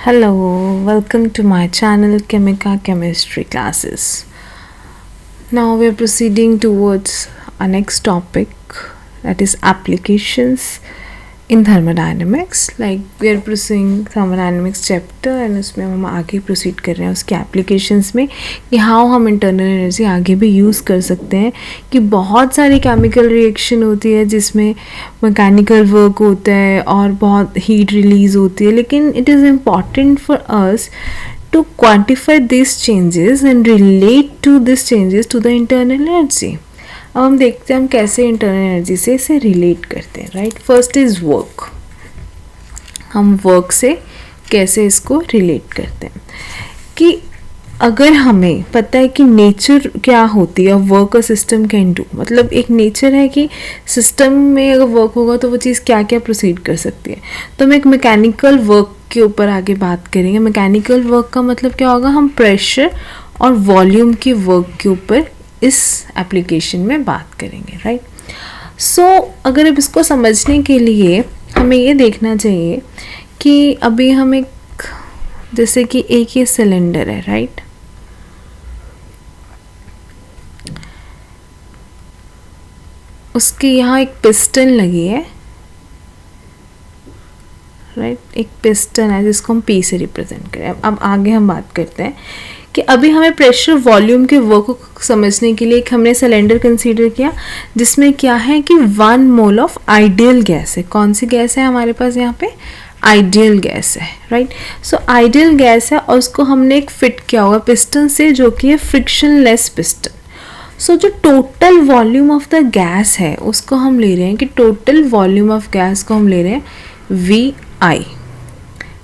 Hello, welcome to my channel Chemica Chemistry Classes. Now we are proceeding towards our next topic, that is applications in thermodynamics. Like we are pursuing thermodynamics chapter and उसमें हम आगे proceed कर रहे हैं उसके applications में कि how हम internal energy आगे भी use कर सकते हैं कि बहुत सारी chemical reaction होती है जिसमें mechanical work होता है और बहुत heat release होती है, लेकिन it is important for us to quantify these changes and relate to these changes to the internal energy. अब हम देखते हैं हम कैसे इंटरनल एनर्जी से इसे रिलेट करते हैं. Right, first is work. हम वर्क से कैसे इसको रिलेट करते हैं कि अगर हमें पता है कि नेचर क्या होती है work a system can do, मतलब एक नेचर है कि सिस्टम में अगर वर्क होगा तो वो चीज़ क्या क्या प्रोसीड कर सकती है. तो हम एक मैकेनिकल वर्क के ऊपर आगे बात करेंगे. मैकेनिकल वर्क का मतलब क्या होगा, हम प्रेशर और वॉल्यूम के वर्क के ऊपर इस एप्लीकेशन में बात करेंगे. राइट, सो अगर अब इसको समझने के लिए हमें ये देखना चाहिए कि अभी हम एक जैसे कि एक ये सिलेंडर है. राइट, उसके यहाँ एक पिस्टन लगी है. राइट, एक पिस्टन है जिसको हम पी से रिप्रेजेंट करें. अब आगे हम बात करते हैं कि अभी हमें प्रेशर वॉल्यूम के वर्क को समझने के लिए एक हमने सिलेंडर कंसीडर किया जिसमें क्या है कि 1 मोल ऑफ आइडियल गैस है. कौन सी गैस है हमारे पास यहाँ पे, आइडियल गैस है. राइट, सो आइडियल गैस है और उसको हमने एक फिट किया हुआ पिस्टन से जो कि है फ्रिक्शनलेस पिस्टन. सो जो total volume of the gas है उसको हम ले रहे हैं कि टोटल वॉल्यूम ऑफ गैस को हम ले रहे हैं VI.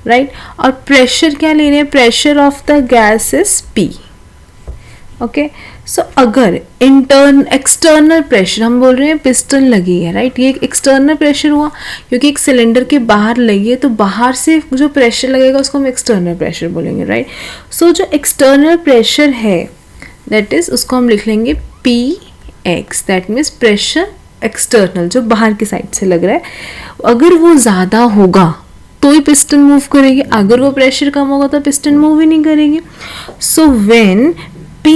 राइट, और प्रेशर क्या ले रहे हैं, pressure of the gas is P. Okay, so अगर एक्सटर्नल प्रेशर हम बोल रहे हैं पिस्टन लगी है. राइट, ये एक एक्सटर्नल प्रेशर हुआ क्योंकि एक सिलेंडर के बाहर लगी है तो बाहर से जो प्रेशर लगेगा उसको हम एक्सटर्नल प्रेशर बोलेंगे. राइट, सो जो एक्सटर्नल प्रेशर है दैट इज उसको हम लिख लेंगे PX. That means pressure external जो बाहर की साइड से लग रहा है. अगर वो ज़्यादा होगा तो ही पिस्टन मूव करेगी, अगर वो प्रेशर कम होगा तो पिस्टन मूव ही नहीं करेगी. So when P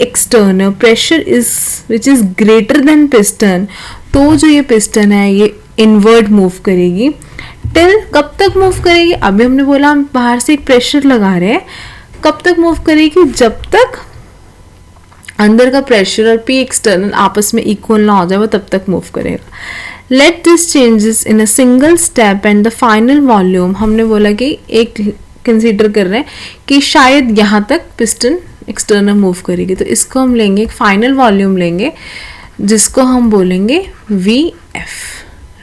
external pressure is which is greater than piston, तो जो ये पिस्टन है ये इनवर्ड मूव करेगी. टिल कब तक मूव करेगी, अभी हमने बोला हम बाहर से एक प्रेशर लगा रहे हैं, कब तक मूव करेगी, जब तक अंदर का प्रेशर और P एक्सटर्नल आपस में इक्वल ना हो जाए वो तब तक मूव करेगा. Let this changes in a single step and the final volume. हमने बोला कि एक कंसीडर कर रहे हैं कि शायद यहाँ तक पिस्टन एक्सटर्नल मूव करेगी, तो इसको हम लेंगे एक फाइनल वॉल्यूम लेंगे जिसको हम बोलेंगे VF.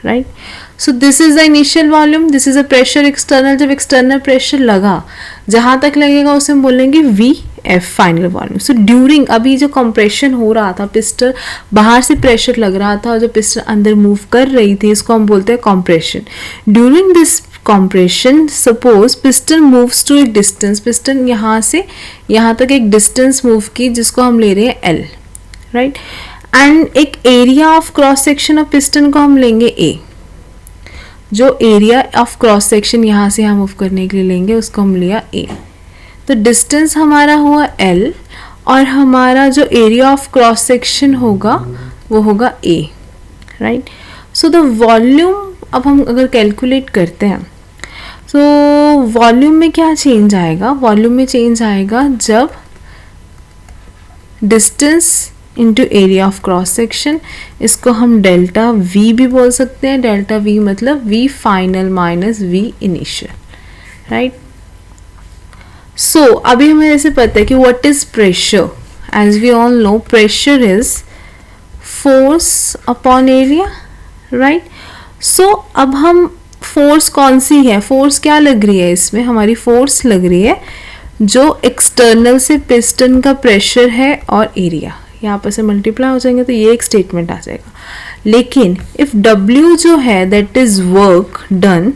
Right, so this is the initial volume, this is a pressure external. जब एक्सटर्नल प्रेशर लगा जहाँ तक लगेगा उसे हम बोलेंगे VF final volume. So during अभी जो कंप्रेशन हो रहा था, पिस्टन बाहर से प्रेशर लग रहा था और जो पिस्टन अंदर मूव कर रही थी इसको हम बोलते हैं compression. During this compression suppose piston moves to एक डिस्टेंस, पिस्टन यहाँ से यहाँ तक एक डिस्टेंस मूव की जिसको हम ले रहे हैं L. राइट, एंड एक area of cross section of piston को हम लेंगे A. जो एरिया ऑफ क्रॉस सेक्शन यहाँ से हम मूव करने के लिए लेंगे उसको हम लिया A. तो डिस्टेंस हमारा हुआ L और हमारा जो एरिया ऑफ क्रॉस सेक्शन होगा वो होगा A. Right, so the volume अब हम अगर कैलकुलेट करते हैं तो वॉल्यूम में क्या चेंज आएगा, वॉल्यूम में चेंज आएगा जब distance into area of cross section, इसको हम डेल्टा V भी बोल सकते हैं. डेल्टा V मतलब V final minus V initial. Right, so अभी हमें जैसे पता है कि what is pressure, as we all know pressure is force upon area. Right, so अब हम फोर्स कौन सी है, फोर्स क्या लग रही है इसमें, हमारी फोर्स लग रही है जो एक्सटर्नल से पिस्टन का प्रेशर है और एरिया ये आपस में मल्टीप्लाई हो जाएंगे तो ये एक स्टेटमेंट आ जाएगा. लेकिन इफ W जो है that is work done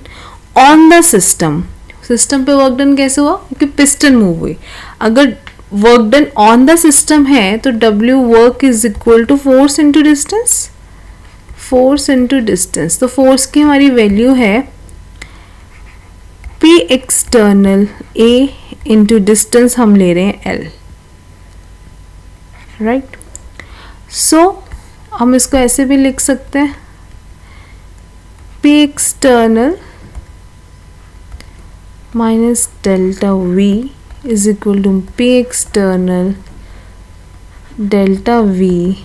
on the system, system पे वर्क डन कैसे हुआ, क्योंकि पिस्टन मूव हुई. अगर work done on the system है तो W work is equal to force into distance, force into distance. तो फोर्स की हमारी वैल्यू है P external A into distance हम ले रहे हैं L, राइट। सो हम इसको ऐसे भी लिख सकते हैं, P external minus delta V is equal to P external delta V,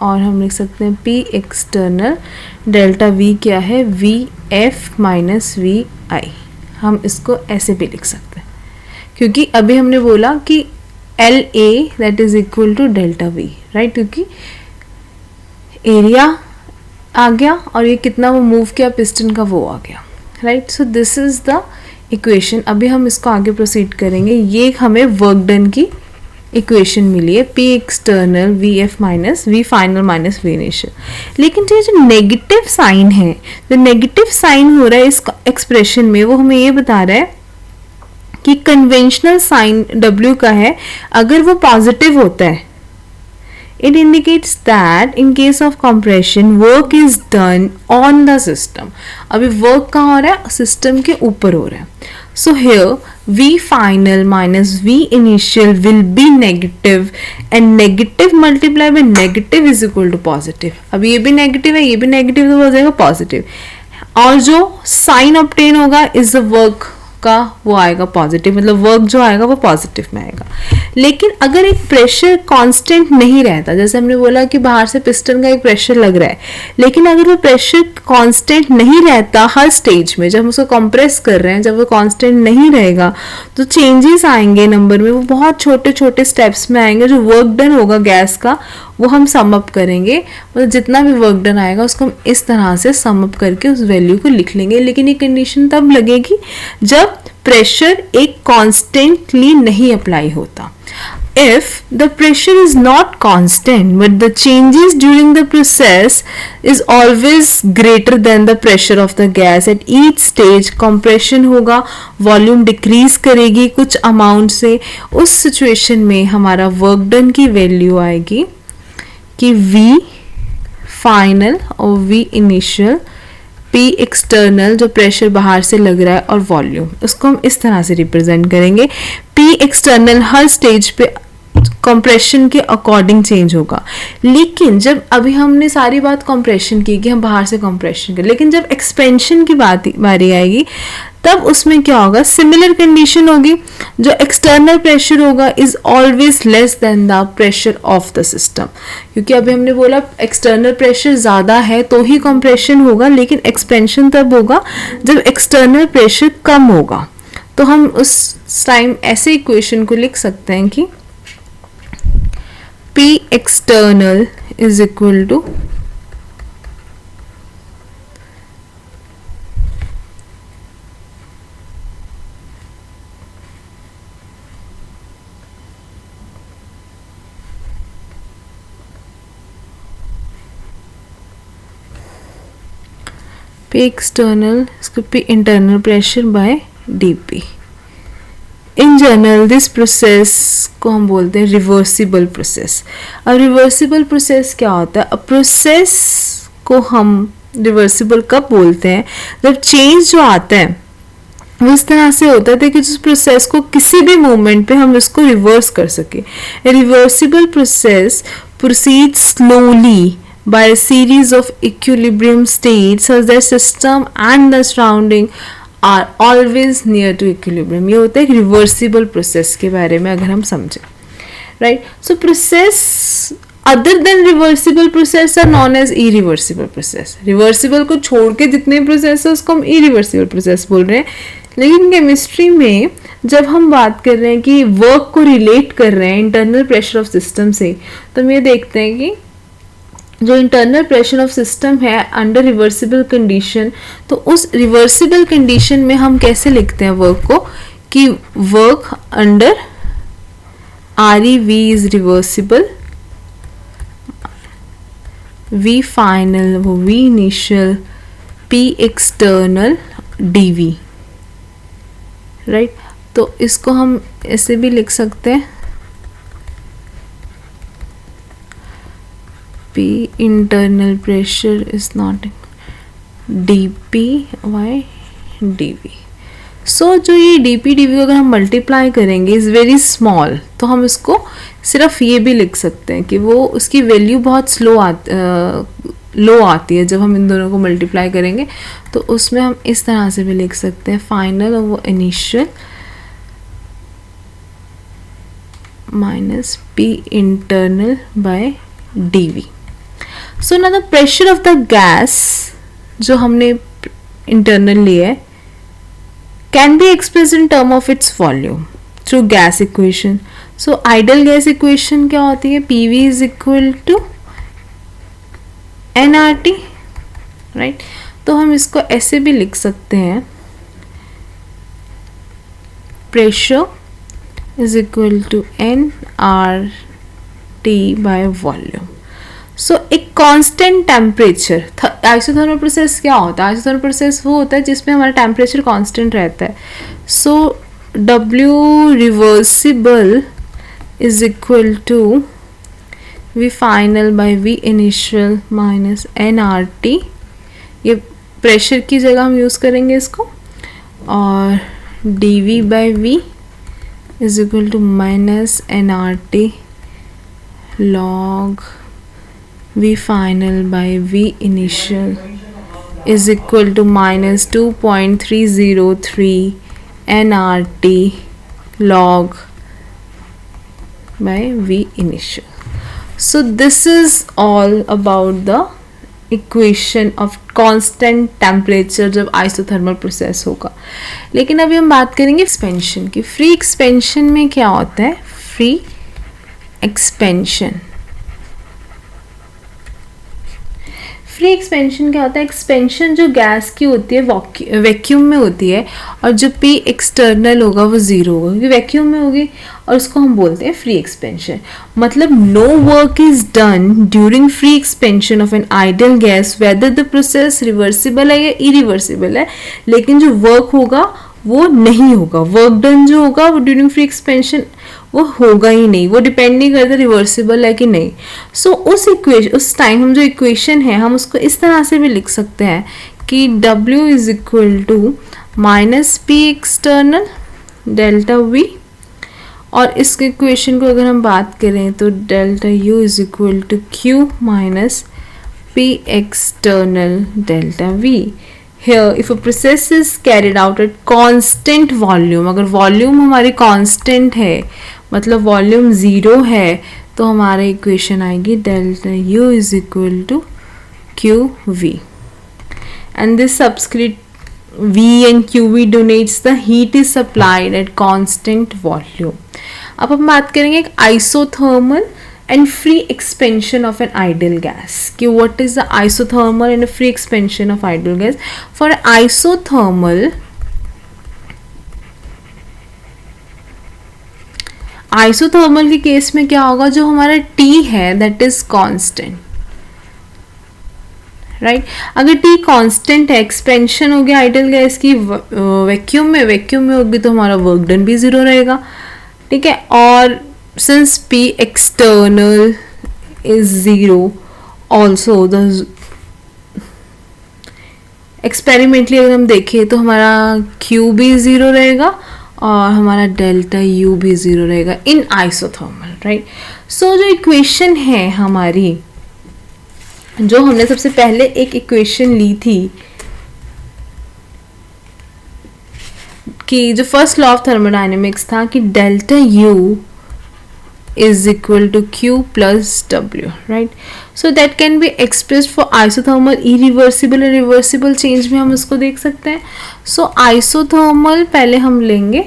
और हम लिख सकते हैं P एक्सटर्नल डेल्टा V क्या है, VF माइनस VI। हम इसको ऐसे भी लिख सकते हैं क्योंकि अभी हमने बोला कि LA that is equal to delta V, right, क्योंकि एरिया आ गया और ये कितना वो मूव किया पिस्टन का वो आ गया, right. So this is the equation. अभी हम इसको आगे प्रोसीड करेंगे। ये हमें वर्क डन की इक्वेशन मिली है, P external VF minus V final minus V initial. लेकिन ये जो नेगेटिव साइन है, जो नेगेटिव साइन हो रहा है इस एक्सप्रेशन में, वो हमें ये बता रहा है कि कन्वेंशनल साइन W का है, अगर वो पॉजिटिव होता है, it indicates that in case of compression work is done on the system। अभी वर्क कहाँ हो रहा है, सिस्टम के ऊपर हो रहा है। So here V final minus V initial will be negative and negative multiply by negative is equal to positive। अब ये भी नेगेटिव है, ये भी नेगेटिव, तो हो जाएगा पॉजिटिव, और जो साइन ऑब्टेन होगा इज द वर्क का वो आएगा पॉजिटिव, मतलब वर्क जो आएगा वो पॉजिटिव में आएगा। लेकिन अगर एक प्रेशर कांस्टेंट नहीं रहता, जैसे हमने बोला कि बाहर से पिस्टन का एक प्रेशर लग रहा है, लेकिन अगर वो प्रेशर कांस्टेंट नहीं रहता हर स्टेज में, जब हम उसको कंप्रेस कर रहे हैं, जब वो कांस्टेंट नहीं रहेगा तो चेंजेस आएंगे नंबर में, वो बहुत छोटे छोटे स्टेप्स में आएंगे। जो वर्क डन होगा गैस का वो हम सम अप करेंगे, मतलब जितना भी वर्क डन आएगा उसको हम इस तरह से सम अप करके उस वैल्यू को लिख लेंगे। लेकिन ये कंडीशन तब लगेगी जब प्रेशर एक कॉन्स्टेंटली नहीं अप्लाई होता। If the pressure is not constant but the changes during the process is always greater than the pressure of the gas at each stage, compression होगा, वॉल्यूम डिक्रीज करेगी कुछ amount से, उस situation में हमारा work done की value आएगी कि V फाइनल और V इनिशियल, P एक्सटर्नल जो प्रेशर बाहर से लग रहा है, और वॉल्यूम, उसको हम इस तरह से रिप्रेजेंट करेंगे। P एक्सटर्नल हर स्टेज पे कंप्रेशन के अकॉर्डिंग चेंज होगा। लेकिन जब अभी हमने सारी बात कंप्रेशन की कि हम बाहर से कंप्रेशन करें, लेकिन जब एक्सपेंशन की बारी आएगी तब उसमें क्या होगा, सिमिलर कंडीशन होगी। जो एक्सटर्नल प्रेशर होगा is always less than the pressure of the system, क्योंकि अभी हमने बोला एक्सटर्नल प्रेशर ज़्यादा है तो ही कंप्रेशन होगा, लेकिन एक्सपेंशन तब होगा जब एक्सटर्नल प्रेशर कम होगा। तो हम उस टाइम ऐसे इक्वेशन को लिख सकते हैं कि P external is equal to P external इसको P internal pressure by dP। In general this process को हम बोलते हैं रिवर्सिबल प्रोसेस। अब रिवर्सिबल प्रोसेस क्या होता है, अब प्रोसेस को हम रिवर्सिबल कब बोलते हैं, जब चेंज जो आता है वो इस तरह से होता है कि जिस प्रोसेस को किसी भी मोमेंट पे हम इसको रिवर्स कर सके। Reversible process proceed slowly by a series of equilibrium states such that system and the surrounding are always near to equilibrium। ये होता है रिवर्सिबल प्रोसेस के बारे में अगर हम समझें, right. So process other than reversible process are known as irreversible process. Reversible को छोड़ के जितने प्रोसेस है उसको हम इरिवर्सिबल प्रोसेस बोल रहे हैं। लेकिन केमिस्ट्री में जब हम बात कर रहे हैं कि वर्क को रिलेट कर रहे हैं इंटरनल प्रेशर ऑफ सिस्टम से, तो हम ये देखते हैं कि जो इंटरनल प्रेशर ऑफ सिस्टम है अंडर रिवर्सिबल कंडीशन, तो उस रिवर्सिबल कंडीशन में हम कैसे लिखते हैं वर्क को, कि work under REV is reversible, V final वो V initial, P external DV, right. तो इसको हम ऐसे भी लिख सकते हैं P internal pressure is not dP by dV। सो जो ये डी पी डी वी को अगर हम मल्टीप्लाई करेंगे इज़ वेरी स्मॉल, तो हम इसको सिर्फ ये भी लिख सकते हैं कि वो उसकी वैल्यू बहुत लो आती है जब हम इन दोनों को मल्टीप्लाई करेंगे। तो उसमें हम इस तरह से भी लिख सकते हैं फाइनल और वो initial minus P internal by D V. So ना the pressure of the gas जो हमने इंटरनल लिया है can be express in term of its volume through gas equation. So ideal gas equation क्या होती है, P V is equal to N R T, right. तो हम इसको ऐसे भी लिख सकते हैं, pressure is equal to N R T by volume. So एक कांस्टेंट टेम्परेचर, आइसोथर्मल प्रोसेस क्या होता है, आइसोथर्मल प्रोसेस वो होता है जिसमें हमारा टेम्परेचर कांस्टेंट रहता है। So W reversible is equal to V final by V initial minus nRT, ये प्रेशर की जगह हम यूज़ करेंगे इसको, और dV by V is equal to minus nRT log V final by V initial is equal to minus 2.303 nRT log by V initial. So this is all about the equation of constant temperature जब isothermal process होगा। लेकिन अभी हम बात करेंगे expansion की। Free expansion में क्या होता है, फ्री एक्सपेंशन, फ्री एक्सपेंशन क्या होता है, एक्सपेंशन जो गैस की होती है वैक्यूम में होती है, और जो पी एक्सटर्नल होगा वो ज़ीरो होगा क्योंकि वैक्यूम में होगी, और उसको हम बोलते हैं फ्री एक्सपेंशन। मतलब no work is done during free expansion of an ideal gas whether the process reversible है या इरिवर्सिबल है, लेकिन जो वर्क होगा वो नहीं होगा, वर्क डन जो होगा वो ड्यूरिंग फ्री एक्सपेंशन वो होगा ही नहीं, वो डिपेंड नहीं करता रिवर्सिबल है कि नहीं। सो उस टाइम हम जो इक्वेशन है हम उसको इस तरह से भी लिख सकते हैं कि W is equal to minus P external delta V, और इस इक्वेशन को अगर हम बात करें तो delta U is equal to Q minus P external delta V। Here if a process is carried out at constant volume, अगर volume हमारी कांस्टेंट है मतलब वॉल्यूम ज़ीरो है, तो हमारा इक्वेशन आएगी delta U is equal to Q V, and this subscript V and QV denotes the heat is supplied at constant volume। अब हम बात करेंगे एक isothermal and free expansion of an ideal gas कि what is the isothermal and free expansion of ideal gas। for isothermal के case में क्या होगा, जो हमारा T है that is constant, राइट। अगर T कांस्टेंट है, एक्सपेंशन हो गया आइडियल गैस की वैक्यूम में होगी तो हमारा वर्क डन भी ज़ीरो रहेगा, ठीक है। और since P external is zero also the experimentally अगर हम देखें तो हमारा Q भी ज़ीरो रहेगा और हमारा डेल्टा U भी ज़ीरो रहेगा इन आइसोथर्मल, राइट। सो जो इक्वेशन है हमारी, जो हमने सबसे पहले एक इक्वेशन ली थी कि जो फर्स्ट लॉ ऑफ थर्मोडायनेमिक्स था कि delta U is equal to Q plus W, right? So that can be expressed for isothermal, irreversible और reversible change भी हम उसको देख सकते हैं। So isothermal पहले हम लेंगे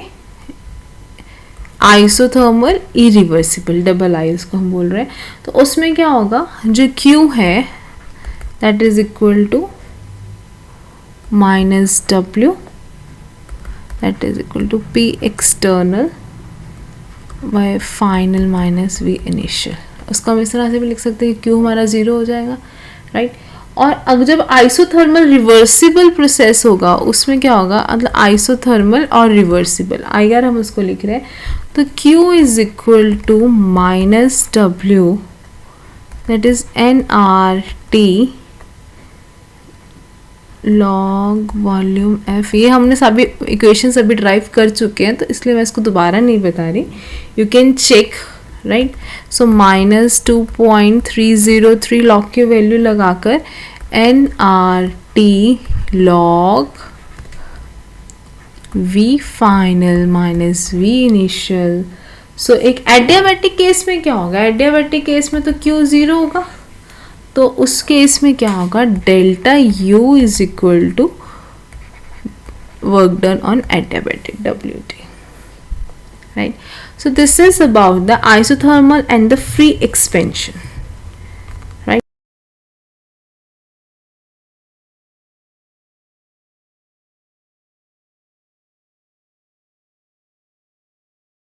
isothermal irreversible, डबल आई इसको हम बोल रहे हैं, तो उसमें क्या होगा, जो Q है that is equal to minus W that is equal to P external by final minus V initial. उसको हम इस तरह से भी लिख सकते हैं कि Q हमारा ज़ीरो हो जाएगा, राइट। और अगर जब आइसोथर्मल रिवर्सिबल प्रोसेस होगा उसमें क्या होगा, मतलब आइसोथर्मल और रिवर्सिबल, अगर हम उसको लिख रहे हैं तो Q is equal to minus W that is NRT log volume F, ये हमने सभी इक्वेशंस अभी ड्राइव कर चुके हैं तो इसलिए मैं इसको दोबारा नहीं बता रही, you can check right. So -2.303 log की वैल्यू लगाकर NRT log V final minus V initial. So एक एडियाबैटिक केस में क्या होगा, एडियाबैटिक केस में तो Q 0 होगा, तो उस केस में क्या होगा, delta U is equal to work done on adiabatic WT, right? So this is about the isothermal and the free expansion.